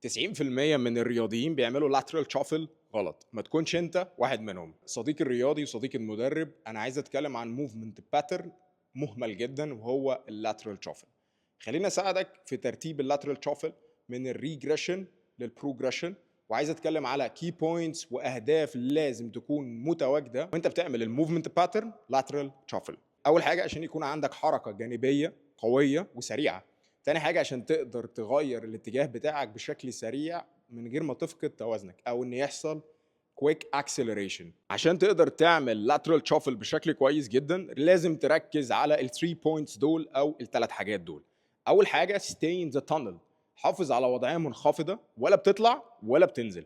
90% من الرياضيين بيعملوا lateral shuffle غلط، ما تكونش انت واحد منهم. صديقي الرياضي وصديقي المدرب، انا عايز اتكلم عن movement pattern مهمل جدا وهو lateral shuffle. خليني اساعدك في ترتيب lateral shuffle من الريجريشن للبروجريشن، وعايز اتكلم على key points واهداف لازم تكون متواجده وانت بتعمل الموفمنت باترن lateral shuffle. اول حاجه عشان يكون عندك حركه جانبيه قويه وسريعه. تاني حاجه عشان تقدر تغير الاتجاه بتاعك بشكل سريع من غير ما تفقد توازنك او ان يحصل كويك اكسلريشن. عشان تقدر تعمل lateral shuffle بشكل كويس جدا لازم تركز على ال 3 points دول او الثلاث حاجات دول. اول حاجه stay in the tunnel، حافظ على وضعيه منخفضه، ولا بتطلع ولا بتنزل.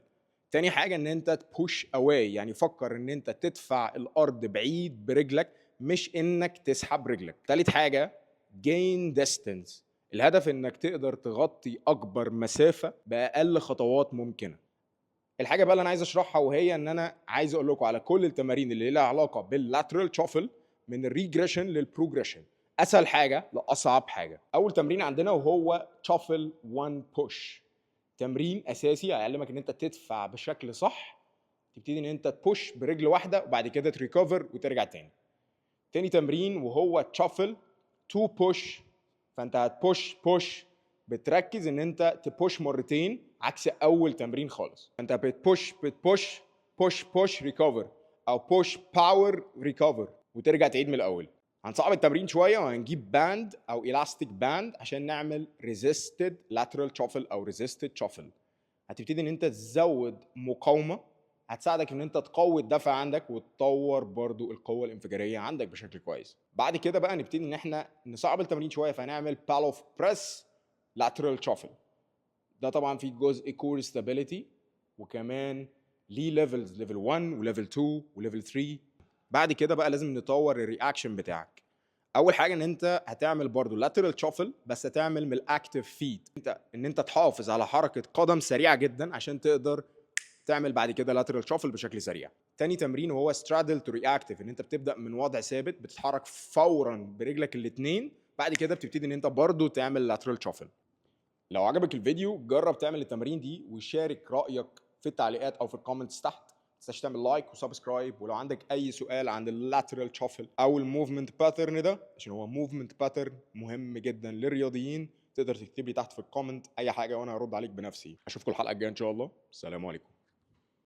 تاني حاجه ان انت تبوش اواي، يعني فكر ان انت تدفع الارض بعيد برجلك مش انك تسحب رجلك. تالت حاجه gain distance، الهدف انك تقدر تغطي اكبر مسافه باقل خطوات ممكنه. الحاجه بقى اللي انا عايز اشرحها وهي ان انا عايز اقول لكم على كل التمارين اللي لها علاقه باللاترال شافل من الريجريشن للبروجريشن، اسهل حاجه لاصعب حاجه. اول تمرين عندنا وهو شافل 1 بوش، تمرين اساسي هيعلمك ان انت تدفع بشكل صح، تبتدي ان انت تبوش برجل واحده وبعد كده تريكفر وترجع تاني. تاني تمرين وهو شافل 2 بوش، فانت هتبوش بوش، بتركز ان انت تبوش مرتين عكس اول تمرين خالص. انت بتبوش بوش بوش ريكفر، او بوش باور ريكفر، وترجع تعيد من الاول. هنصعب التمرين شويه وهنجيب باند او الاستيك باند عشان نعمل ريزيستد لاترال شافل او ريزيستد شافل. هتبتدي ان انت تزود مقاومه هتساعدك ان انت تقوي الدفع عندك وتطور برضو القوه الانفجاريه عندك بشكل كويس. بعد كده بقى نبتدي ان احنا نصعب التمرين شويه، فهنعمل بال اوف بريس لاترال شافل. ده طبعا فيه جزء كور ستابيليتي، وكمان ليه ليفلز، ليفل 1 وليفل 2 وليفل 3. بعد كده بقى لازم نطور الرياكشن بتاعك. اول حاجه ان انت هتعمل برضو لاترال شافل، بس هتعمل من الاكتيف فيت، ان انت تحافظ على حركه قدم سريعه جدا عشان تقدر تعمل بعد كده لاترال شافل بشكل سريع. تاني تمرين وهو سترادل تو رياكتيف، ان انت بتبدا من وضع ثابت بتتحرك فورا برجلك الاثنين، بعد كده بتبتدي ان انت برضو تعمل لاترال شافل. لو عجبك الفيديو جرب تعمل التمارين دي وشارك رايك في التعليقات او في الكومنتس تحت. ما تنساش تعمل لايك وسبسكرايب، ولو عندك اي سؤال عن اللاترال شافل او الموفمنت باترن ده، عشان هو موفمنت باترن مهم جدا للرياضيين، تقدر تكتب لي تحت في الكومنت اي حاجه وانا هرد عليك بنفسي. اشوفكم الحلقه الجايه ان شاء الله. السلام عليكم.